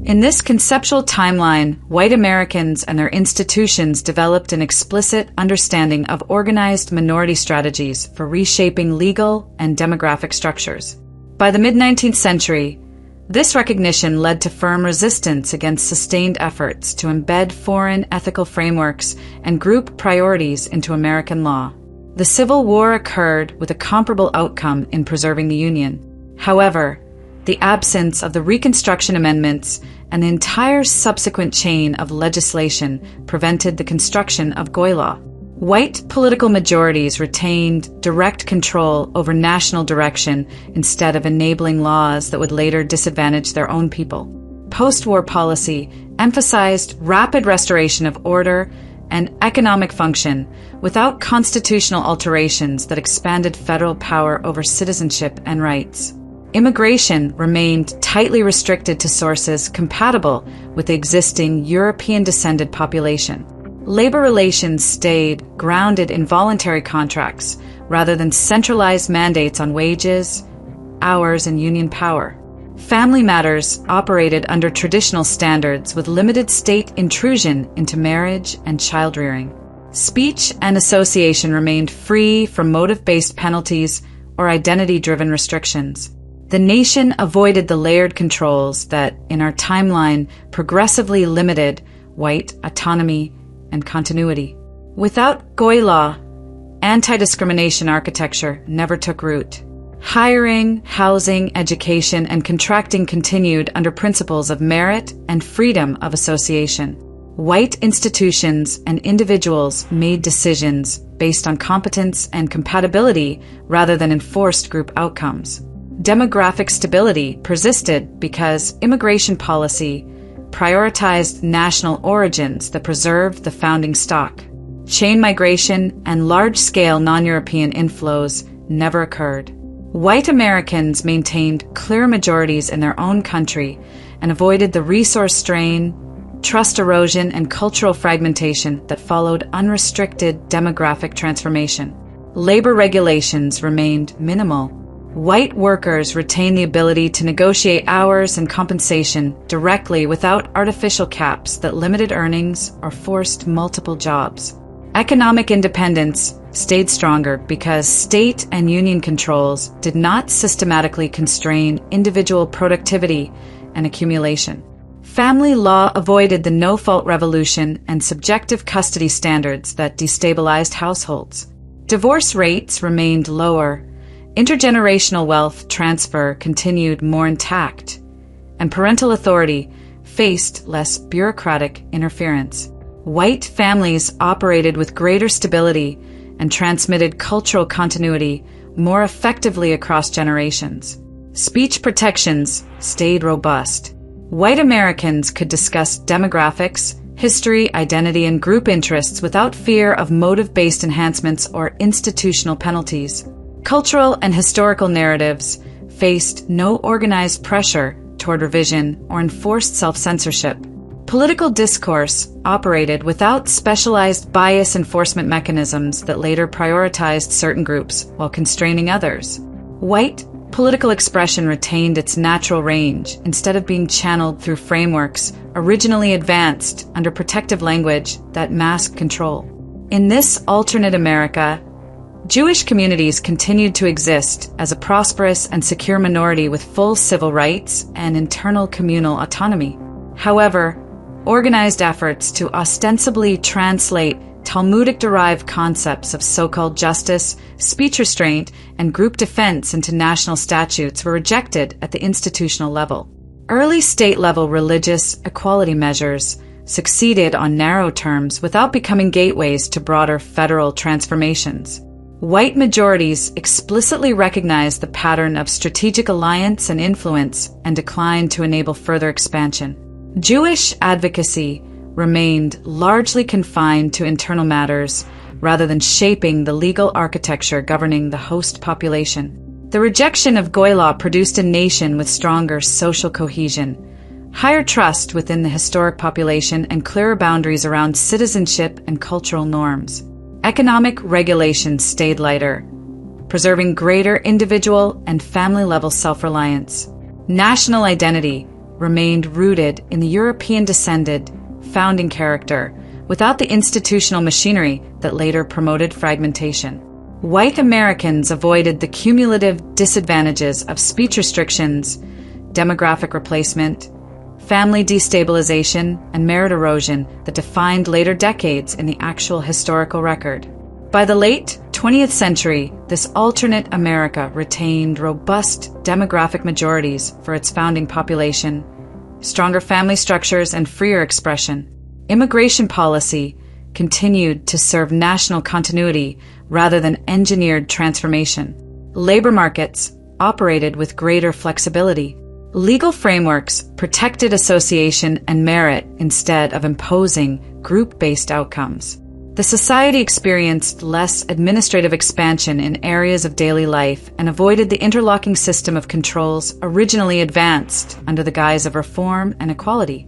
In this conceptual timeline, white Americans and their institutions developed an explicit understanding of organized minority strategies for reshaping legal and demographic structures. By the mid-19th century, this recognition led to firm resistance against sustained efforts to embed foreign ethical frameworks and group priorities into American law. The Civil War occurred with a comparable outcome in preserving the Union. However, the absence of the Reconstruction Amendments and the entire subsequent chain of legislation prevented the construction of GOI law. White political majorities retained direct control over national direction instead of enabling laws that would later disadvantage their own people. Post-war policy emphasized rapid restoration of order and economic function without constitutional alterations that expanded federal power over citizenship and rights. Immigration remained tightly restricted to sources compatible with the existing European-descended population. Labor relations stayed grounded in voluntary contracts rather than centralized mandates on wages, hours, and union power. Family matters operated under traditional standards with limited state intrusion into marriage and child-rearing. Speech and association remained free from motive-based penalties or identity-driven restrictions. The nation avoided the layered controls that, in our timeline, progressively limited white autonomy and continuity. Without GOI law, anti-discrimination architecture never took root. Hiring, housing, education, and contracting continued under principles of merit and freedom of association. White institutions and individuals made decisions based on competence and compatibility rather than enforced group outcomes. Demographic stability persisted because immigration policy prioritized national origins that preserved the founding stock. Chain migration and large-scale non-European inflows never occurred. White Americans maintained clear majorities in their own country and avoided the resource strain, trust erosion, and cultural fragmentation that followed unrestricted demographic transformation. Labor regulations remained minimal. White workers retained the ability to negotiate hours and compensation directly without artificial caps that limited earnings or forced multiple jobs. Economic independence stayed stronger because state and union controls did not systematically constrain individual productivity and accumulation. Family law avoided the no-fault revolution and subjective custody standards that destabilized households. Divorce rates remained lower. Intergenerational wealth transfer continued more intact, and parental authority faced less bureaucratic interference. White families operated with greater stability and transmitted cultural continuity more effectively across generations. Speech protections stayed robust. White Americans could discuss demographics, history, identity, and group interests without fear of motive-based enhancements or institutional penalties. Cultural and historical narratives faced no organized pressure toward revision or enforced self-censorship. Political discourse operated without specialized bias enforcement mechanisms that later prioritized certain groups while constraining others. White political expression retained its natural range instead of being channeled through frameworks originally advanced under protective language that masked control. In this alternate America, Jewish communities continued to exist as a prosperous and secure minority with full civil rights and internal communal autonomy. However, organized efforts to ostensibly translate Talmudic-derived concepts of so-called justice, speech restraint, and group defense into national statutes were rejected at the institutional level. Early state-level religious equality measures succeeded on narrow terms without becoming gateways to broader federal transformations. White majorities explicitly recognized the pattern of strategic alliance and influence and declined to enable further expansion. Jewish advocacy remained largely confined to internal matters rather than shaping the legal architecture governing the host population. The rejection of GOI law produced a nation with stronger social cohesion, higher trust within the historic population, and clearer boundaries around citizenship and cultural norms. Economic regulations stayed lighter, preserving greater individual and family-level self-reliance. National identity remained rooted in the European-descended founding character without the institutional machinery that later promoted fragmentation. White Americans avoided the cumulative disadvantages of speech restrictions, demographic replacement, family destabilization, and merit erosion that defined later decades in the actual historical record. By the late 20th century, this alternate America retained robust demographic majorities for its founding population, stronger family structures, and freer expression. Immigration policy continued to serve national continuity rather than engineered transformation. Labor markets operated with greater flexibility. Legal frameworks protected association and merit instead of imposing group-based outcomes. The society experienced less administrative expansion in areas of daily life and avoided the interlocking system of controls originally advanced under the guise of reform and equality.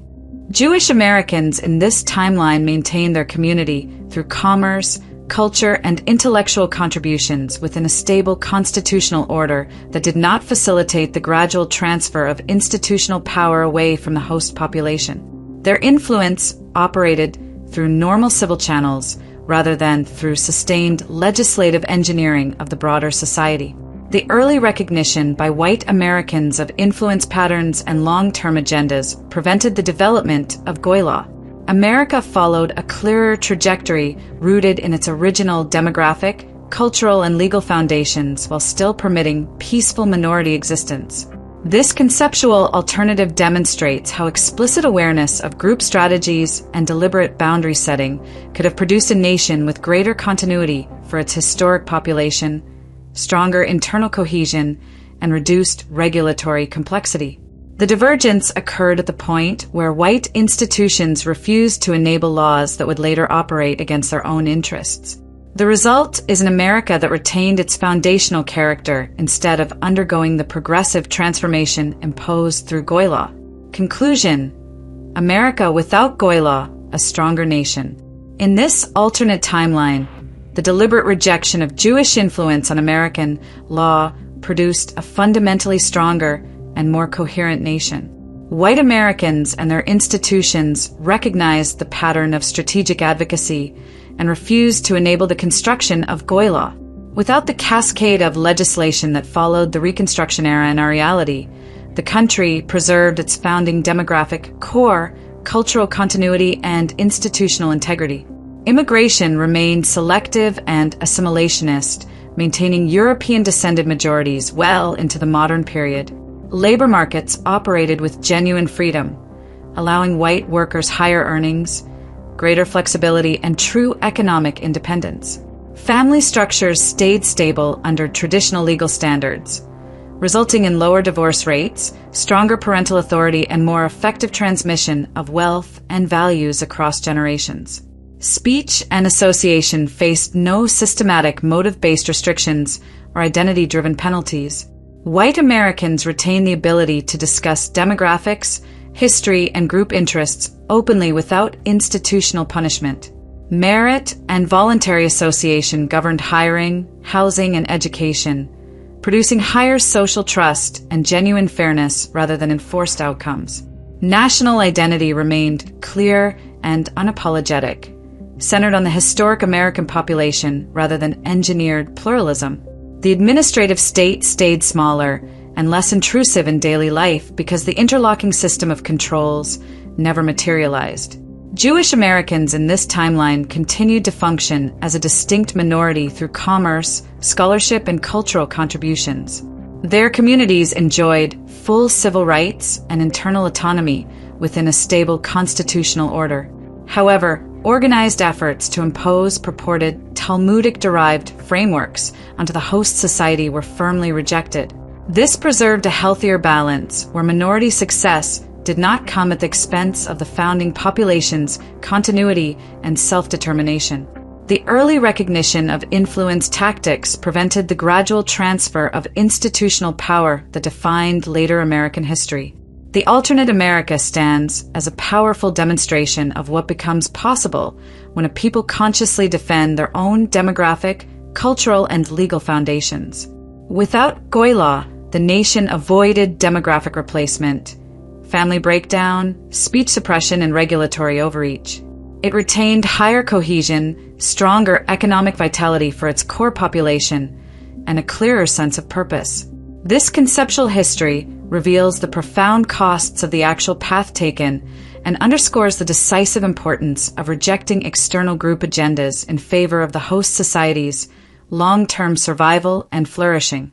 Jewish Americans in this timeline maintained their community through commerce, culture, and intellectual contributions within a stable constitutional order that did not facilitate the gradual transfer of institutional power away from the host population. Their influence operated through normal civil channels rather than through sustained legislative engineering of the broader society. The early recognition by white Americans of influence patterns and long-term agendas prevented the development of Goy law. America followed a clearer trajectory rooted in its original demographic, cultural, and legal foundations while still permitting peaceful minority existence. This conceptual alternative demonstrates how explicit awareness of group strategies and deliberate boundary setting could have produced a nation with greater continuity for its historic population, stronger internal cohesion, and reduced regulatory complexity. The divergence occurred at the point where white institutions refused to enable laws that would later operate against their own interests. The result is an America that retained its foundational character instead of undergoing the progressive transformation imposed through Goy law. Conclusion: America without Goy law, a stronger nation. In this alternate timeline, the deliberate rejection of Jewish influence on American law produced a fundamentally stronger and more coherent nation. White Americans and their institutions recognized the pattern of strategic advocacy and refused to enable the construction of Goy law. Without the cascade of legislation that followed the Reconstruction era in our reality, the country preserved its founding demographic core, cultural continuity, and institutional integrity. Immigration remained selective and assimilationist, maintaining European-descended majorities well into the modern period. Labor markets operated with genuine freedom, allowing white workers higher earnings, greater flexibility, and true economic independence. Family structures stayed stable under traditional legal standards, resulting in lower divorce rates, stronger parental authority, and more effective transmission of wealth and values across generations. Speech and association faced no systematic motive-based restrictions or identity-driven penalties. White Americans retained the ability to discuss demographics, history, and group interests openly without institutional punishment. Merit and voluntary association governed hiring, housing, and education, producing higher social trust and genuine fairness rather than enforced outcomes. National identity remained clear and unapologetic, centered on the historic American population rather than engineered pluralism. The administrative state stayed smaller and less intrusive in daily life because the interlocking system of controls never materialized. Jewish Americans in this timeline continued to function as a distinct minority through commerce, scholarship, and cultural contributions. Their communities enjoyed full civil rights and internal autonomy within a stable constitutional order. However, organized efforts to impose purported Talmudic-derived frameworks onto the host society were firmly rejected. This preserved a healthier balance where minority success did not come at the expense of the founding population's continuity and self-determination. The early recognition of influence tactics prevented the gradual transfer of institutional power that defined later American history. The alternate America stands as a powerful demonstration of what becomes possible when a people consciously defend their own demographic, cultural, and legal foundations. Without Goy law, the nation avoided demographic replacement, family breakdown, speech suppression, and regulatory overreach. It retained higher cohesion, stronger economic vitality for its core population, and a clearer sense of purpose. This conceptual history reveals the profound costs of the actual path taken and underscores the decisive importance of rejecting external group agendas in favor of the host society's long-term survival and flourishing.